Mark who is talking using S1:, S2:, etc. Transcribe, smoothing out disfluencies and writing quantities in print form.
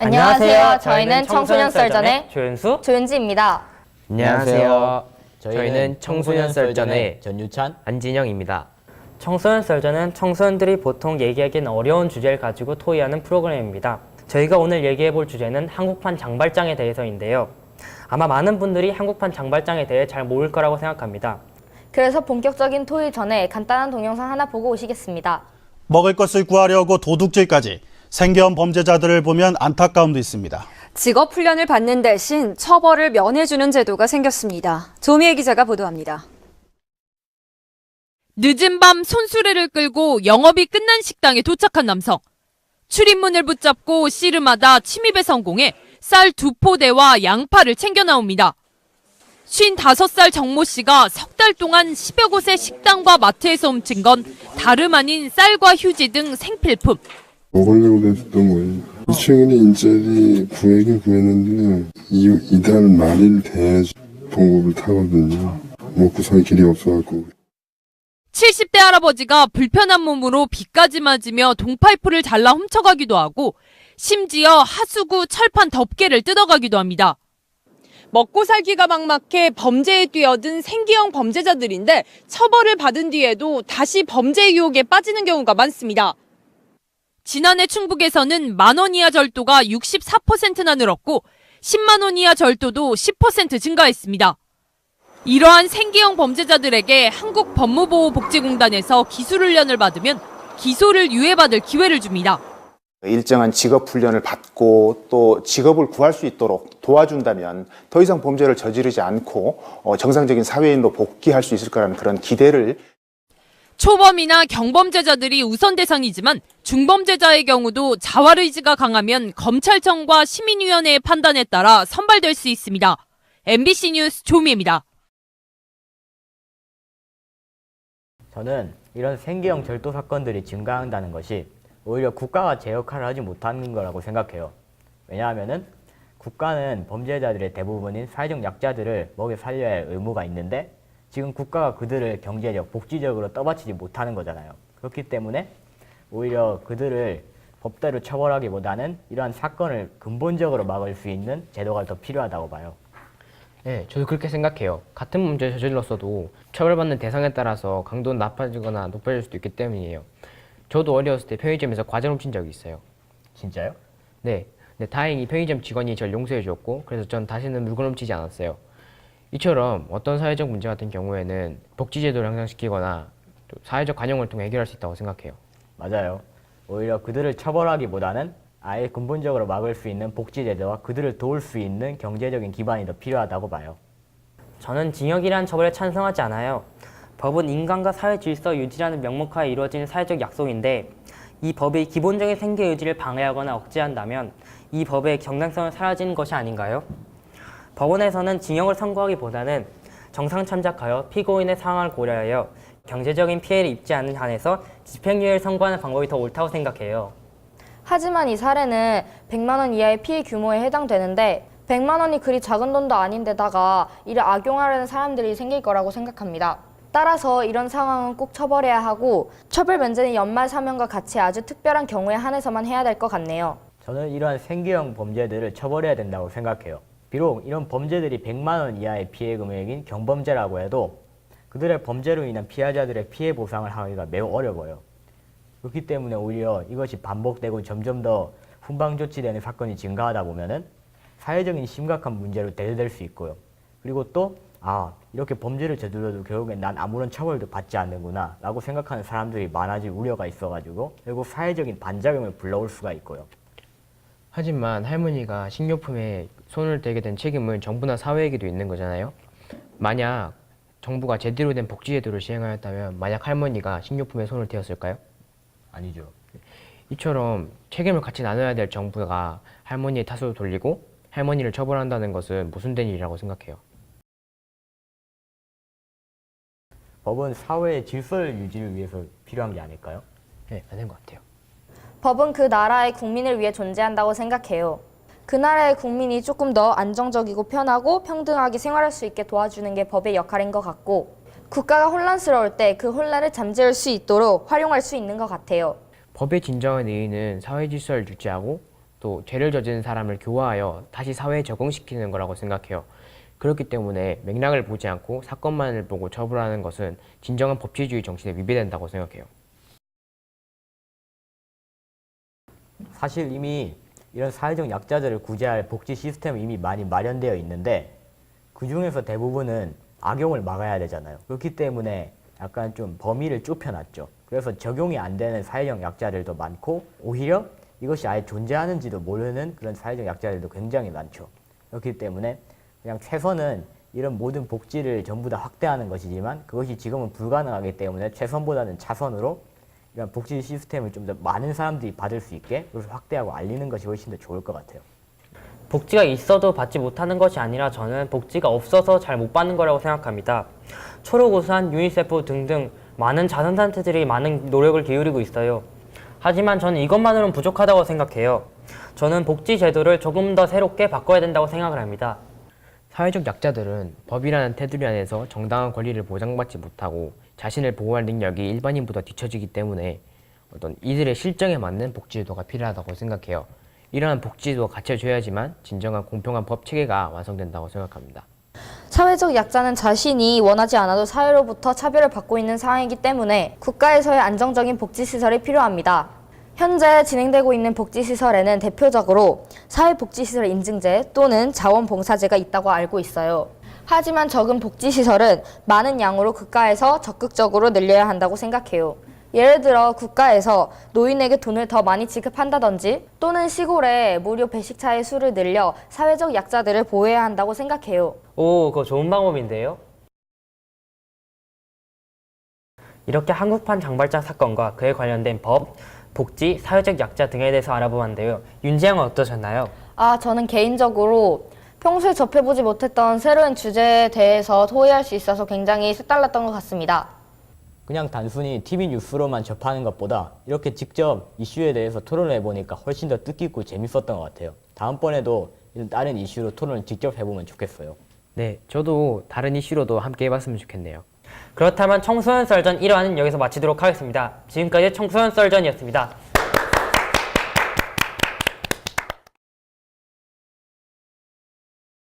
S1: 안녕하세요. 저희는 청소년 썰전의
S2: 조현수,
S1: 조윤지입니다.
S3: 안녕하세요. 저희는 청소년 썰전의 전유찬,
S2: 안진영입니다. 청소년 썰전은 청소년들이 보통 얘기하기엔 어려운 주제를 가지고 토의하는 프로그램입니다. 저희가 오늘 얘기해볼 주제는 한국판 장발장에 대해서인데요. 아마 많은 분들이 한국판 장발장에 대해 잘 모를 거라고 생각합니다.
S1: 그래서 본격적인 토의 전에 간단한 동영상 하나 보고 오시겠습니다.
S4: 먹을 것을 구하려고 도둑질까지 생계형 범죄자들을 보면 안타까움도 있습니다.
S5: 직업 훈련을 받는 대신 처벌을 면해주는 제도가 생겼습니다. 조미애 기자가 보도합니다.
S6: 늦은 밤 손수레를 끌고 영업이 끝난 식당에 도착한 남성. 출입문을 붙잡고 씨름하다 침입에 성공해 쌀 2포대와 양파를 챙겨 나옵니다. 55살 정모 씨가 석 달 동안 10여 곳의 식당과 마트에서 훔친 건 다름 아닌 쌀과 휴지 등 생필품.
S7: 먹으려고 했던 거예요. 이 최근에 인절이 구하긴 구했는데 이달 말일 돼야지 봉급을 타거든요. 먹고 살 길이 없어갖고.
S6: 70대 할아버지가 불편한 몸으로 비까지 맞으며 동파이프를 잘라 훔쳐가기도 하고 심지어 하수구 철판 덮개를 뜯어가기도 합니다. 먹고 살기가 막막해 범죄에 뛰어든 생계형 범죄자들인데 처벌을 받은 뒤에도 다시 범죄 유혹에 빠지는 경우가 많습니다. 지난해 충북에서는 만원 이하 절도가 64%나 늘었고 10만 원 이하 절도도 10% 증가했습니다. 이러한 생계형 범죄자들에게 한국법무보호복지공단에서 기술훈련을 받으면 기소를 유예받을 기회를 줍니다.
S8: 일정한 직업훈련을 받고 또 직업을 구할 수 있도록 도와준다면 더 이상 범죄를 저지르지 않고 정상적인 사회인으로 복귀할 수 있을 거라는 그런 기대를.
S6: 초범이나 경범죄자들이 우선 대상이지만 중범죄자의 경우도 자활의지가 강하면 검찰청과 시민위원회의 판단에 따라 선발될 수 있습니다. MBC 뉴스 조미애입니다.
S3: 저는 이런 생계형 절도 사건들이 증가한다는 것이 오히려 국가가 제 역할을 하지 못하는 거라고 생각해요. 왜냐하면은 국가는 범죄자들의 대부분인 사회적 약자들을 먹여 살려야 할 의무가 있는데 지금 국가가 그들을 경제적, 복지적으로 떠받치지 못하는 거잖아요. 그렇기 때문에 오히려 그들을 법대로 처벌하기보다는 이러한 사건을 근본적으로 막을 수 있는 제도가 더 필요하다고 봐요.
S2: 네, 저도 그렇게 생각해요. 같은 범죄를 저질렀어도 처벌받는 대상에 따라서 강도는 나빠지거나 높아질 수도 있기 때문이에요. 저도 어렸을 때 편의점에서 과자를 훔친 적이 있어요.
S3: 진짜요?
S2: 네, 근데 다행히 편의점 직원이 저를 용서해 주었고 그래서 전 다시는 물건을 훔치지 않았어요. 이처럼 어떤 사회적 문제 같은 경우에는 복지제도를 향상시키거나 또 사회적 관용을 통해 해결할 수 있다고 생각해요.
S3: 맞아요. 오히려 그들을 처벌하기보다는 아예 근본적으로 막을 수 있는 복지제도와 그들을 도울 수 있는 경제적인 기반이 더 필요하다고 봐요.
S2: 저는 징역이란 처벌에 찬성하지 않아요. 법은 인간과 사회 질서 유지라는 명목하에 이루어진 사회적 약속인데 이 법이 기본적인 생계 유지를 방해하거나 억제한다면 이 법의 정당성은 사라지는 것이 아닌가요? 법원에서는 징역을 선고하기보다는 정상 참작하여 피고인의 상황을 고려하여 경제적인 피해를 입지 않는 한에서 집행유예를 선고하는 방법이 더 옳다고 생각해요.
S1: 하지만 이 사례는 100만 원 이하의 피해 규모에 해당되는데 100만 원이 그리 작은 돈도 아닌데다가 이를 악용하려는 사람들이 생길 거라고 생각합니다. 따라서 이런 상황은 꼭 처벌해야 하고 처벌 면제는 연말 사면과 같이 아주 특별한 경우에 한해서만 해야 될 것 같네요.
S3: 저는 이러한 생계형 범죄들을 처벌해야 된다고 생각해요. 비록 이런 범죄들이 100만 원 이하의 피해 금액인 경범죄라고 해도 그들의 범죄로 인한 피해자들의 피해 보상을 하기가 매우 어려워요. 그렇기 때문에 오히려 이것이 반복되고 점점 더 훈방 조치되는 사건이 증가하다 보면은 사회적인 심각한 문제로 대두될 수 있고요. 그리고 또 이렇게 범죄를 저질러도 결국엔 난 아무런 처벌도 받지 않는구나 라고 생각하는 사람들이 많아질 우려가 있어가지고 결국 사회적인 반작용을 불러올 수가 있고요.
S2: 하지만 할머니가 식료품에 손을 대게 된 책임은 정부나 사회에게도 있는 거잖아요. 만약 정부가 제대로 된 복지제도를 시행하였다면 만약 할머니가 식료품에 손을 대었을까요?
S3: 아니죠.
S2: 이처럼 책임을 같이 나눠야 될 정부가 할머니의 탓으로 돌리고 할머니를 처벌한다는 것은 모순된 일이라고 생각해요.
S3: 법은 사회의 질서를 유지를 위해서 필요한 게 아닐까요?
S2: 네, 맞는 것 같아요.
S1: 법은 그 나라의 국민을 위해 존재한다고 생각해요. 그 나라의 국민이 조금 더 안정적이고 편하고 평등하게 생활할 수 있게 도와주는 게 법의 역할인 것 같고 국가가 혼란스러울 때 그 혼란을 잠재울 수 있도록 활용할 수 있는 것 같아요.
S2: 법의 진정한 의의는 사회 질서를 유지하고
S9: 또 죄를 저지른 사람을 교화하여 다시 사회에 적응시키는 거라고 생각해요. 그렇기 때문에 맥락을 보지 않고 사건만을 보고 처벌하는 것은 진정한 법치주의 정신에 위배된다고 생각해요.
S3: 사실 이미 이런 사회적 약자들을 구제할 복지 시스템은 이미 많이 마련되어 있는데 그 중에서 대부분은 악용을 막아야 되잖아요. 그렇기 때문에 약간 좀 범위를 좁혀놨죠. 그래서 적용이 안 되는 사회적 약자들도 많고 오히려 이것이 아예 존재하는지도 모르는 그런 사회적 약자들도 굉장히 많죠. 그렇기 때문에 그냥 최선은 이런 모든 복지를 전부 다 확대하는 것이지만 그것이 지금은 불가능하기 때문에 최선보다는 차선으로 이런 복지 시스템을 좀 더 많은 사람들이 받을 수 있게 그래서 확대하고 알리는 것이 훨씬 더 좋을 것 같아요.
S2: 복지가 있어도 받지 못하는 것이 아니라 저는 복지가 없어서 잘 못 받는 거라고 생각합니다. 초록우산, 유니세프 등등 많은 자선단체들이 많은 노력을 기울이고 있어요. 하지만 저는 이것만으로는 부족하다고 생각해요. 저는 복지 제도를 조금 더 새롭게 바꿔야 된다고 생각을 합니다.
S9: 사회적 약자들은 법이라는 테두리 안에서 정당한 권리를 보장받지 못하고 자신을 보호할 능력이 일반인보다 뒤처지기 때문에 어떤 이들의 실정에 맞는 복지제도가 필요하다고 생각해요. 이러한 복지제도가 갖춰져야지만 진정한 공평한 법 체계가 완성된다고 생각합니다.
S1: 사회적 약자는 자신이 원하지 않아도 사회로부터 차별을 받고 있는 상황이기 때문에 국가에서의 안정적인 복지시설이 필요합니다. 현재 진행되고 있는 복지시설에는 대표적으로 사회복지시설 인증제 또는 자원봉사제가 있다고 알고 있어요. 하지만 적은 복지시설은 많은 양으로 국가에서 적극적으로 늘려야 한다고 생각해요. 예를 들어 국가에서 노인에게 돈을 더 많이 지급한다든지 또는 시골에 무료 배식차의 수를 늘려 사회적 약자들을 보호해야 한다고 생각해요.
S2: 오, 그거 좋은 방법인데요? 이렇게 한국판 장발장 사건과 그에 관련된 법, 복지, 사회적 약자 등에 대해서 알아보았는데요. 윤지양은 어떠셨나요?
S1: 저는 개인적으로 평소에 접해보지 못했던 새로운 주제에 대해서 토의할 수 있어서 굉장히 색달랐던 것 같습니다.
S3: 그냥 단순히 TV 뉴스로만 접하는 것보다 이렇게 직접 이슈에 대해서 토론을 해보니까 훨씬 더 뜻깊고 재밌었던 것 같아요. 다음번에도 이런 다른 이슈로 토론을 직접 해보면 좋겠어요.
S9: 네, 저도 다른 이슈로도 함께 해봤으면 좋겠네요.
S2: 그렇다면 청소년 썰전 1화는 여기서 마치도록 하겠습니다. 지금까지 청소년 썰전이었습니다.